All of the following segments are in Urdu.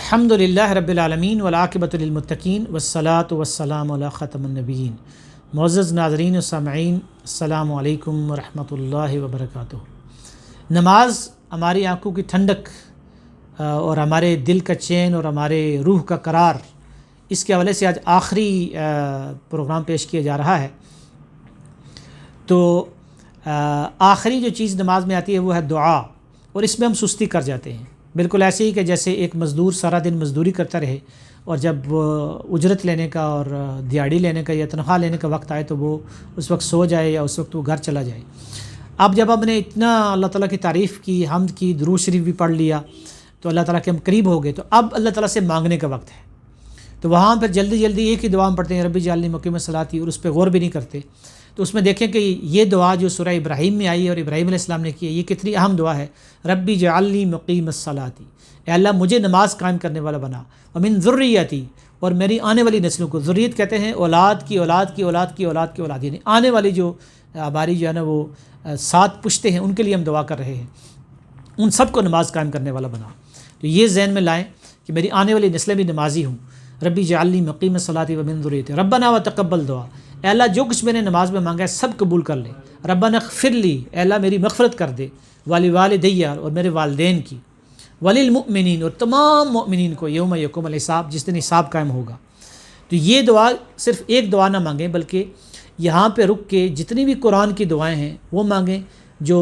الحمدللہ رب العالمین والعاقبۃ للمتقین والصلاۃ والسلام علی خاتم النبیین۔ معزز ناظرین و سامعین، السلام علیکم ورحمۃ اللہ وبرکاتہ۔ نماز ہماری آنکھوں کی ٹھنڈک اور ہمارے دل کا چین اور ہمارے روح کا قرار، اس کے حوالے سے آج آخری پروگرام پیش کیا جا رہا ہے۔ تو آخری جو چیز نماز میں آتی ہے وہ ہے دعا، اور اس میں ہم سستی کر جاتے ہیں، بالکل ایسے ہی کہ جیسے ایک مزدور سارا دن مزدوری کرتا رہے اور جب اجرت لینے کا اور دیہاڑی لینے کا یا تنخواہ لینے کا وقت آئے تو وہ اس وقت سو جائے یا اس وقت وہ گھر چلا جائے۔ اب جب ہم نے اتنا اللہ تعالیٰ کی تعریف کی، حمد کی، درود شریف بھی پڑھ لیا، تو اللہ تعالیٰ کے ہم قریب ہو گئے، تو اب اللہ تعالیٰ سے مانگنے کا وقت ہے۔ تو وہاں پھر جلدی جلدی ایک ہی دعا ہم پڑھتے ہیں، ربی اجعلنی مقیم الصلاۃ، اور اس پہ غور بھی نہیں کرتے۔ تو اس میں دیکھیں کہ یہ دعا جو سورہ ابراہیم میں آئی ہے اور ابراہیم علیہ السلام نے کی ہے، یہ کتنی اہم دعا ہے۔ ربی اجعلنی مقیم الصلاۃ، اے اللہ مجھے نماز قائم کرنے والا بنا، ومن ذریتی، اور میری آنے والی نسلوں کو۔ ذریت کہتے ہیں اولاد کی اولاد کی اولاد کی اولاد کی اولاد، یعنی آنے والی جو ہماری جو ہے نا وہ 7 پشتے ہیں، ان کے لیے ہم دعا کر رہے ہیں، ان سب کو نماز قائم کرنے والا بنا۔ تو یہ ذہن میں لائیں کہ میری آنے والی نسلیں بھی نمازی ہوں۔ ربی اجعلنی مقیم الصلاۃ ومن ذریتی ربنا وتقبل دعا، اے اللہ جو کچھ میں نے نماز میں مانگا ہے سب قبول کر لے۔ ربنا اغفر لی، اے اللہ میری مغفرت کر دے، ولوالدی، اور میرے والدین کی، وللمؤمنین، اور تمام مؤمنین کو، یوم یقوم الحساب، جس دن حساب قائم ہوگا۔ تو یہ دعا صرف ایک دعا نہ مانگیں، بلکہ یہاں پہ رک کے جتنی بھی قرآن کی دعائیں ہیں وہ مانگیں، جو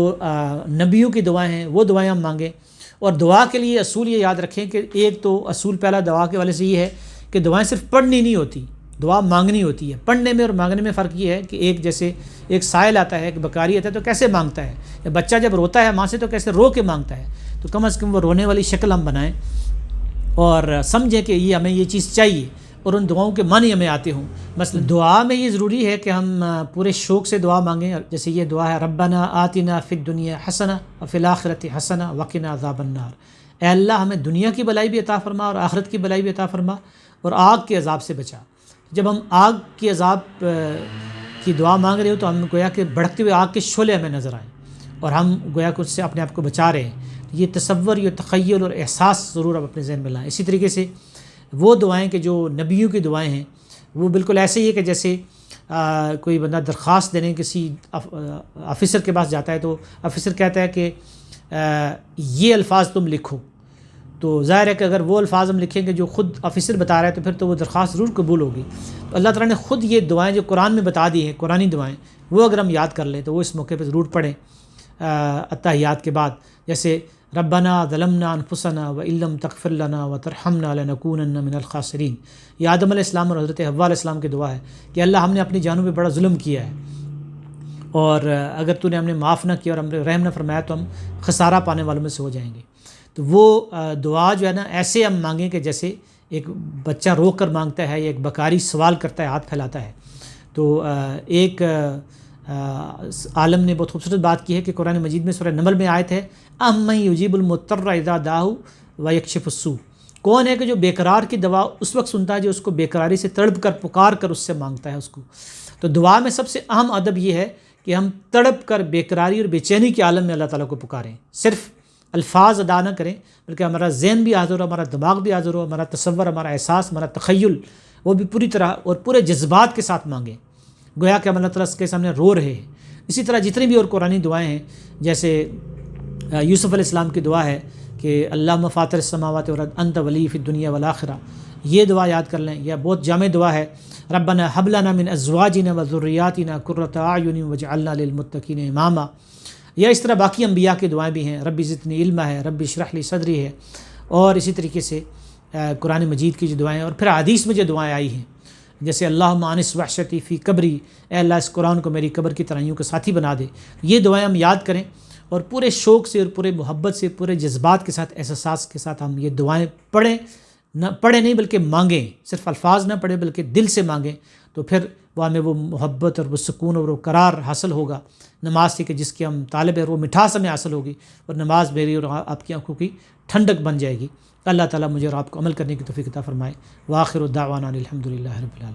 نبیوں کی دعائیں ہیں وہ دعائیں ہم مانگیں۔ اور دعا کے لیے اصول یہ یاد رکھیں کہ ایک تو اصول پہلا دعا کے والے سے یہ ہے کہ دعائیں صرف پڑھنی نہیں ہوتی، دعا مانگنی ہوتی ہے۔ پڑھنے میں اور مانگنے میں فرق یہ ہے کہ ایک جیسے ایک سائل آتا ہے، ایک بکاری آتا ہے تو کیسے مانگتا ہے، یا بچہ جب روتا ہے ماں سے تو کیسے رو کے مانگتا ہے۔ تو کم از کم وہ رونے والی شکل ہم بنائیں اور سمجھیں کہ یہ ہمیں یہ چیز چاہیے، اور ان دعاؤں کے معنی ہمیں آتے ہوں۔ مثلا دعا میں یہ ضروری ہے کہ ہم پورے شوق سے دعا مانگیں، جیسے یہ دعا ہے ربنا آتنا فی الدنیا حسنہ وفی الآخرۃ حسنہ وقنا عذاب النار، اے اللہ ہمیں دنیا کی بلائی بھی عطا فرما اور آخرت کی بلائی بھی عطا فرما، اور آگ کے عذاب سے بچا۔ جب ہم آگ کے عذاب کی دعا مانگ رہے ہو تو ہم گویا کہ بھڑکتے ہوئے آگ کے شعلے ہمیں نظر آئیں، اور ہم گویا کہ اس سے اپنے آپ کو بچا رہے ہیں۔ یہ تصور، یہ تخیل اور احساس ضرور آپ اپنے ذہن میں لائیں۔ اسی طریقے سے وہ دعائیں کہ جو نبیوں کی دعائیں ہیں وہ بالکل ایسے ہی ہے کہ جیسے کوئی بندہ درخواست دینے کسی آفیسر کے پاس جاتا ہے تو آفیسر کہتا ہے کہ یہ الفاظ تم لکھو، تو ظاہر ہے کہ اگر وہ الفاظ ہم لکھیں گے جو خود آفیسر بتا رہا ہے تو پھر تو وہ درخواست ضرور قبول ہوگی۔ تو اللہ تعالیٰ نے خود یہ دعائیں جو قرآن میں بتا دی ہیں، قرآنی دعائیں، وہ اگر ہم یاد کر لیں تو وہ اس موقع پہ ضرور پڑھیں اتحیات کے بعد، جیسے ربنا ظلمنا انفسنا وان لم تغفر لنا وترحمنا لنکونن من الخاسرین۔ یہ آدم علیہ السلام اور حضرت حوا علیہ السلام کی دعا ہے کہ اللہ ہم نے اپنی جانوں پہ بڑا ظلم کیا ہے، اور اگر تو نے ہم نے معاف نہ کیا اور ہم نے رحم نہ فرمایا تو ہم خسارہ پانے والوں میں سے ہو جائیں گے۔ تو وہ دعا جو ہے نا ایسے ہم مانگیں کہ جیسے ایک بچہ رو کر مانگتا ہے یا ایک بکاری سوال کرتا ہے، ہاتھ پھیلاتا ہے۔ تو ایک عالم نے بہت خوبصورت بات کی ہے کہ قرآن مجید میں سورہ نمل میں آیت ہے امن یجیب المضطر اذا دعاہ ویکشف السوء، کون ہے کہ جو بیقرار کی دعا اس وقت سنتا ہے جو اس کو بیقراری سے تڑپ کر پکار کر اس سے مانگتا ہے اس کو۔ تو دعا میں سب سے اہم ادب یہ ہے کہ ہم تڑپ کر بیقراری اور بے چینی کے عالم میں اللہ تعالیٰ کو پکاریں، صرف الفاظ ادا نہ کریں بلکہ ہمارا ذہن بھی حاضر ہو، ہمارا دماغ بھی حاضر ہو، ہمارا تصور، ہمارا احساس، ہمارا تخیل، وہ بھی پوری طرح اور پورے جذبات کے ساتھ مانگیں، گویا کہ ہم اللہ تعالیٰ کے سامنے رو رہے ہیں۔ اسی طرح جتنی بھی اور قرآنی دعائیں ہیں، جیسے یوسف علیہ السلام کی دعا ہے کہ اللہم فاطر السماوات والارض انت ولی فی الدنیا والآخرہ، یہ دعا یاد کر لیں۔ یا بہت جامع دعا ہے ربنا ھب لنا من ازواجنا وذریاتنا قرۃ اعین واجعلنا للمتقین اماما۔ یا اس طرح باقی انبیاء کی دعائیں بھی ہیں، ربی زدنی علما ہے، ربی اشرح لی صدری ہے، اور اسی طریقے سے قرآن مجید کی جو دعائیں، اور پھر حدیث میں جو دعائیں آئی ہیں جیسے اللہم انس وحشتی فی قبری، اے اللہ اس قرآن کو میری قبر کی تنہائیوں کا ساتھی بنا دے۔ یہ دعائیں ہم یاد کریں اور پورے شوق سے اور پورے محبت سے، پورے جذبات کے ساتھ، احساسات کے ساتھ ہم یہ دعائیں پڑھیں، نہ پڑھیں نہیں بلکہ مانگیں، صرف الفاظ نہ پڑھیں بلکہ دل سے مانگیں، تو پھر وہ ہمیں وہ محبت اور وہ سکون اور وہ قرار حاصل ہوگا نماز سے کہ جس کی ہم طالب ہیں، وہ مٹھاس ہمیں حاصل ہوگی، اور نماز میری اور آپ کی آنکھوں کی ٹھنڈک بن جائے گی۔ اللہ تعالیٰ مجھے اور آپ کو عمل کرنے کی توفیق عطا فرمائے۔ وآخر دعوانا الحمدللہ رب العالمین۔